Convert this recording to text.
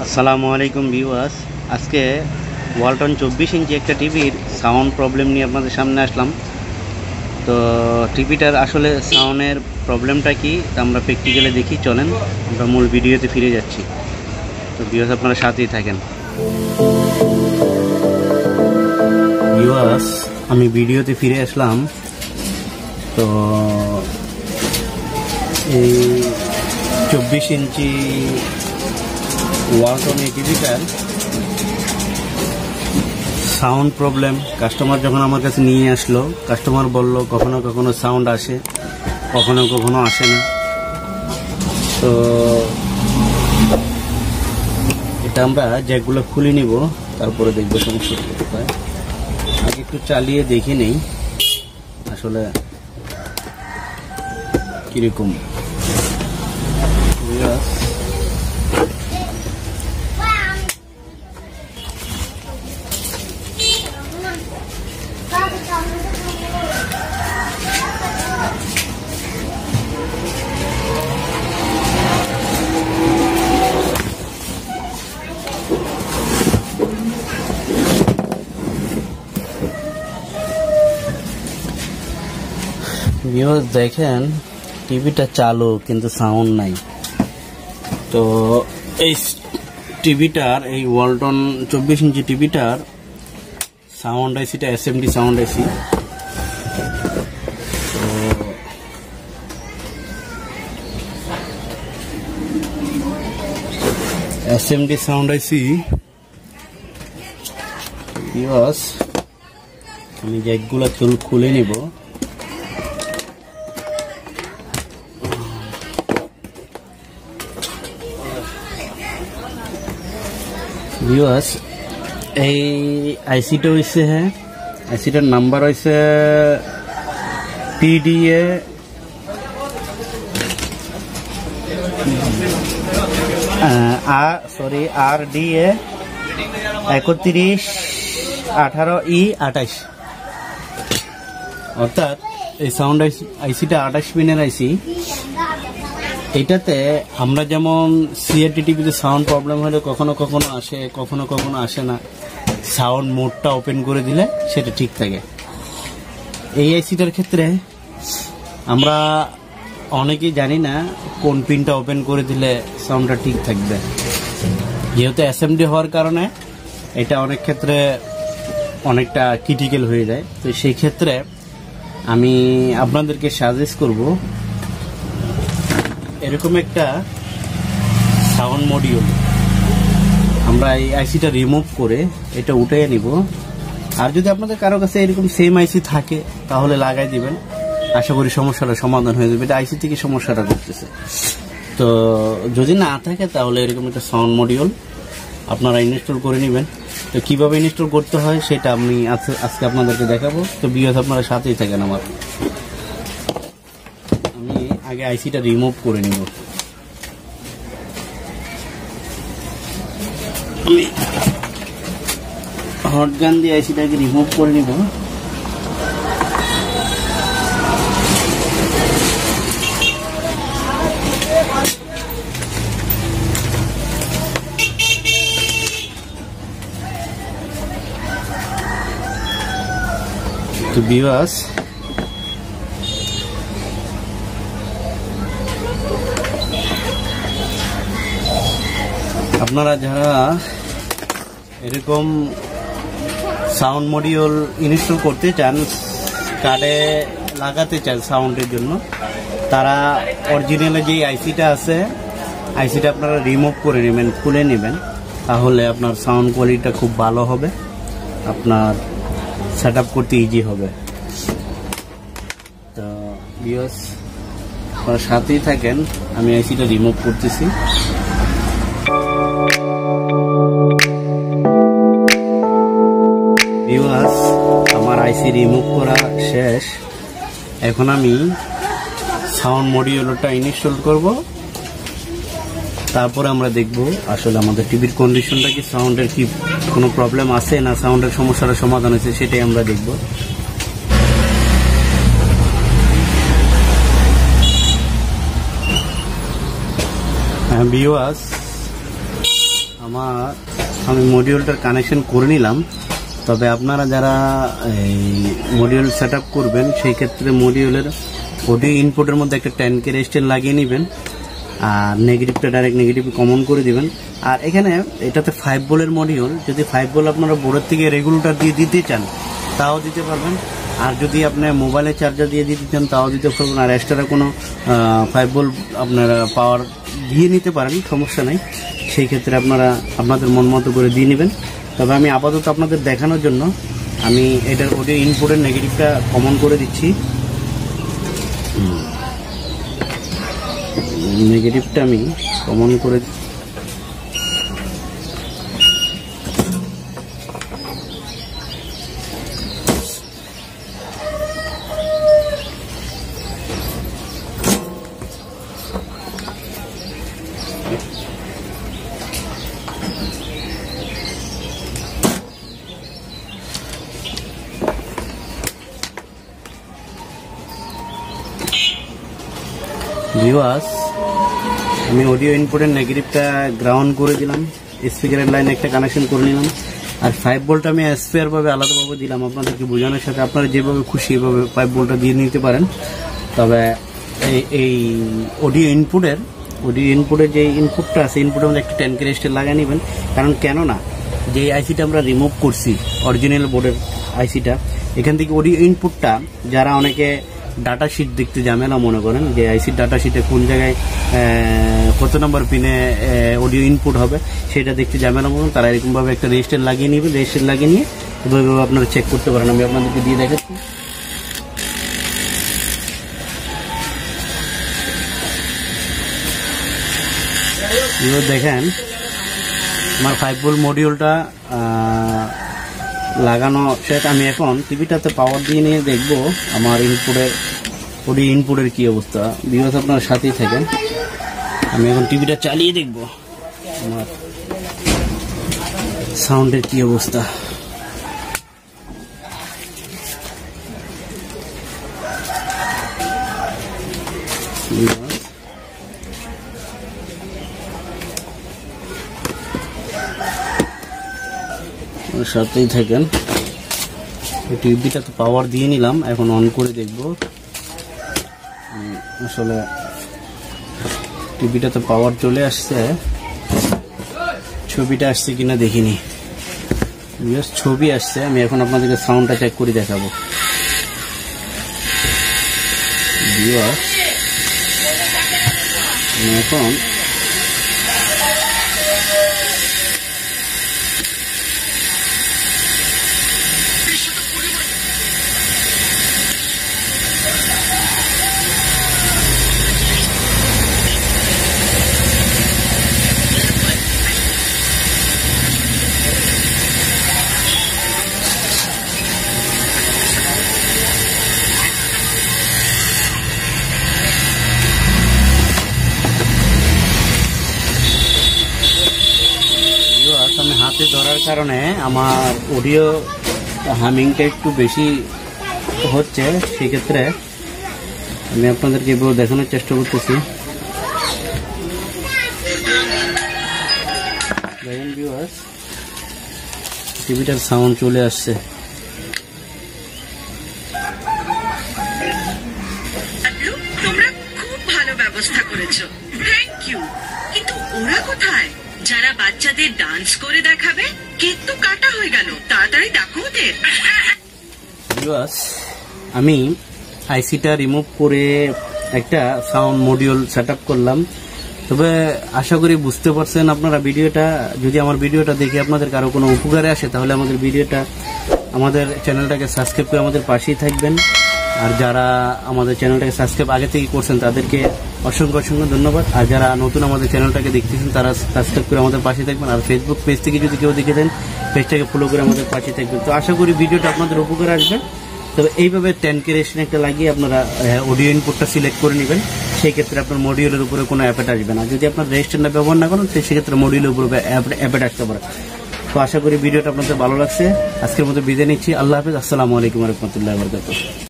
আসসালামু আলাইকুম ভিউয়ার্স। আজকে ওয়ালটন 24 ইঞ্চি একটা টিভির সাউন্ড প্রবলেম নিয়ে আপনাদের সামনে আসলাম। তো টিভিটার আসলে সাউন্ডের প্রবলেমটা কি তা আমরা প্র্যাকটিক্যালি দেখি। চলেন আমরা মূল ভিডিওতে ফিরে যাচ্ছি। তো ভিউয়ার্স আপনারা সাথেই থাকেন। ভিউয়ার্স আমি ভিডিওতে ফিরে আসলাম। তো এই 24 ইঞ্চি ওয়ালটন এই টিভিটার সাউন্ড প্রবলেম কাস্টমার যখন আমার কাছে নিয়ে আসলো, কাস্টমার বলল কখনো কখনো সাউন্ড আসে, কখনো কখনো আসে না। তো এটা আমরা জ্যাকগুলো খুলে নিব, তারপরে দেখবো সমস্যা কোথায়। আগে একটু চালিয়ে দেখে নেই আসলে কিরকম। ভিউয়ার্স দেখেন টিভিটা চালু কিন্তু সাউন্ড নাই। তো এই টিভিটার এই ওয়ালটন 24 ইঞ্চি টিভিটার সাউন্ড আইসিটা এসএমডি সাউন্ড আইসি। এসএমডি সাউন্ড আইসি ভিউয়ার্স আমি জ্যাকগুলো খুলে নিব। ভিউয়ার্স এই আইসিটা হইছে আইসিটার নাম্বার হইছে PDA RDA 3118E28। অর্থাৎ এই সাউন্ড আইসিটা 28 পিনের আইসি। এটাতে আমরা যেমন সিআরটি টিভিতে সাউন্ড প্রবলেম হলে কখনো কখনো আসে, কখনো কখনো আসে না। সাউন্ড মোডটা ওপেন করে দিলে সেটা ঠিক থাকে। এই আইসিটার ক্ষেত্রে আমরা অনেকেই জানি না কোন পিনটা ওপেন করে দিলে সাউন্ডটা ঠিক থাকবে। যেহেতু এসএমডি হওয়ার কারণে এটা অনেক ক্ষেত্রে অনেকটা ক্রিটিক্যাল হয়ে যায়। তো সেই ক্ষেত্রে আমি আপনাদেরকে সাজেস্ট করব এরকম একটা সাউন্ড মডিউল আমরা এই আইসিটা রিমুভ করে এটা উঠে নিব। আর যদি আপনাদের কারো কাছে এরকম সেম আইসি থাকে তাহলে লাগাই দিবেন, আশা করি সমস্যাটা সমাধান হয়ে যাবে। এটা আইসি থেকে সমস্যাটা করতেছে। তো যদি না থাকে তাহলে এরকম একটা সাউন্ড মডিউল আপনারা ইনস্টল করে নেবেন। তো কিভাবে ইনস্টল করতে হয় সেটা আমি আজকে আপনাদেরকে দেখাবো। তো ভিউয়ার্স আপনারা সাথেই থাকেন আমার। আমি আগে আইসিটা রিমুভ করে নিব। আমি হট গান দিয়ে আইসিটাকে রিমুভ করে নিব। তো ভিউয়ার্স আপনারা যারা এরকম সাউন্ড মডিউল ইনস্টল করতে চান, কার্ডে লাগাতে চান সাউন্ডের জন্য, তারা অরিজিনালে যেই আইসিটা আছে আইসিটা আপনারা রিমুভ করে নেবেন, খুলে নেবেন। তাহলে আপনার সাউন্ড কোয়ালিটিটা খুব ভালো হবে, আপনার সেট আপ করতে ইজি হবে। তো ভিউয়ার্স আপনারা সাথেই থাকেন, আমি আইসিটা রিমুভ করতেছি। ভিউয়ার্স আমার আইসি রিমুভ করা শেষ। এখন আমি সাউন্ড মডিউলটা ইনস্টল করব, তারপরে আমরা দেখব আসলে আমাদের টিভির কন্ডিশনটা কি, সাউন্ডের কি কোনো প্রবলেম আছে না সাউন্ডের সমস্যার সমাধান হয়েছে সেটাই আমরা দেখব। ভিউয়ার্স আমি মডিউলটার কানেকশন করে নিলাম। তবে আপনারা যারা এই মডিউল সেট আপ করবেন সেই ক্ষেত্রে মডিউলের অডিও ইনপুটের মধ্যে একটা 10K রেজিস্ট্যান্স লাগিয়ে নেবেন, আর নেগেটিভটা ডাইরেক্ট নেগেটিভ কমন করে দিবেন। আর এখানে এটাতে 5 ভোল্টের মডিউল, যদি 5 ভোল্ট আপনারা বোর্ডের থেকে রেগুলেটর দিয়ে দিতে চান তাও দিতে পারবেন, আর যদি আপনি মোবাইলে চার্জার দিয়ে দিতে চান তাও দিতে পারবেন। আর এক্সট্রা কোনো 5 ভোল্ট আপনারা পাওয়ার দিয়ে নিতে পারেন, সমস্যা নেই। সেই ক্ষেত্রে আপনারা আপনাদের মন মতো করে দিয়ে নেবেন। তবে আমি আপাতত আপনাদের দেখানোর জন্য আমি এটার অডিও ইনপুটের নেগেটিভটা কমন করে দিচ্ছি। নেগেটিভটা আমি কমন করে ভিউয়ার্স, আমি অডিও ইনপুটের নেগেটিভটা গ্রাউন্ড করে দিলাম, স্পিকারের লাইনে একটা কানেকশন করে নিলাম, আর 5 ভোল্ট আমি স্পেয়ার ভাবে আলাদাভাবে দিলাম আপনাদেরকে বোঝানোর সাথে। আপনারা যেভাবে খুশি এভাবে 5 ভোল্টটা দিয়ে নিতে পারেন। তবে এই অডিও ইনপুটের যে ইনপুটটা আছে, ইনপুটের মধ্যে একটা 10K রেজিস্ট্যান্স লাগিয়ে নেবেন। কারণ কেন না, যে আইসিটা আমরা রিমুভ করছি অরিজিনাল বোর্ডের আইসিটা, এখান থেকে অডিও ইনপুটটা যারা অনেকে ডাটা শিট দেখতে ঝামেলা মনে করেন যে আইসির ডাটা শিটে কোন জায়গায় কত নম্বর পিনে অডিও ইনপুট হবে সেটা দেখতে ঝামেলা মনে করেন, তারা এরকমভাবে একটা রেজিস্ট্যান্স লাগিয়ে নেবেন। রেজিস্ট্যান্স লাগিয়ে নিয়ে এভাবে আপনারা চেক করতে পারেন। আমি আপনাদেরকে দিয়ে দেখাচ্ছি। দেখেন আমার 5 ভোল্ট মডিউলটা লাগানো শেষ। আমি এখন টিভিটাতে পাওয়ার দিয়ে নিয়ে দেখবো আমার অডিও ইনপুটের কি অবস্থা। ভিউয়ার্স আপনার সাথেই থাকেন, আমি এখন টিভিটা চালিয়ে দেখবো আমার সাউন্ডের কি অবস্থা। সাথেই থাকেন। টিভিটা তো পাওয়ার দিয়ে নিলাম, এখন অন করে দেখব। আসলে টিভিটা তো পাওয়ার চলে আসছে, ছবিটা আসছে কিনা দেখিনি। ছবি আসছে, আমি এখন আপনাদেরকে সাউন্ডটা চেক করে দেখাবো। এখন আমি হাতে ধরার কারণে আমার অডিও হামিংটা একটু বেশি হচ্ছে, সেক্ষেত্রে আমি আপনাদেরকে এভাবে দেখানোর চেষ্টা করতেছি। দেখেন ভিউয়ার্স, টিভিটার সাউন্ড চলে আসছে। তোমরা খুব ভালো ব্যবস্থা করেছো, থ্যাংক ইউ। কিন্তু ওরা কোথায় যারা বাচ্চাদের ডান্স করে দেখাবে? কেক তো কাটা হয়ে গেল, তাড়াতাড়ি দেখো ওদের। আমি আইসিটা রিমুভ করে একটা সাউন্ড মডিউল সেট আপ করলাম। তবে আশা করি বুঝতে পারছেন আপনারা ভিডিওটা। যদি আমার ভিডিওটা দেখে আপনাদের কারো কোনো উপকারে আসে তাহলে আমাদের চ্যানেলটাকে সাবস্ক্রাইব করে আমাদের পাশেই থাকবেন। আর যারা আমাদের চ্যানেলটাকে সাবস্ক্রাইব আগে থেকে করছেন তাদেরকে অসংখ্য অসংখ্য ধন্যবাদ। আর যারা নতুন আমাদের চ্যানেলটাকে দেখতেছেন তারা সাবস্ক্রাইব করে আমাদের পাশে থাকবেন। আর ফেসবুক পেজ থেকে যদি কেউ দেখে দেন পেজটাকে ফলো করে আমাদের পাশে থাকবেন। তো আশা করি ভিডিওটা আপনাদের উপকারে আসবে। তবে এইভাবে 10K রেজিস্ট্যান্স একটা লাগিয়ে আপনারা অডিও ইনপুটটা সিলেক্ট করে নেবেন। সেই ক্ষেত্রে আপনার মডিউলের উপরে কোনো অ্যাপেট আসবে না। যদি আপনার রেজিস্ট্যান্সটা ব্যবহার না করেন সেক্ষেত্রে মডিউলের উপরে অ্যাপেট আসতে পারে। তো আশা করি ভিডিওটা আপনাদের ভালো লাগছে। আজকের মতো বিদায় নিচ্ছি। আল্লাহ হাফেজ। আসসালামু আলাইকুম ওয়া রাহমাতুল্লাহি ওয়া বারাকাতুহু।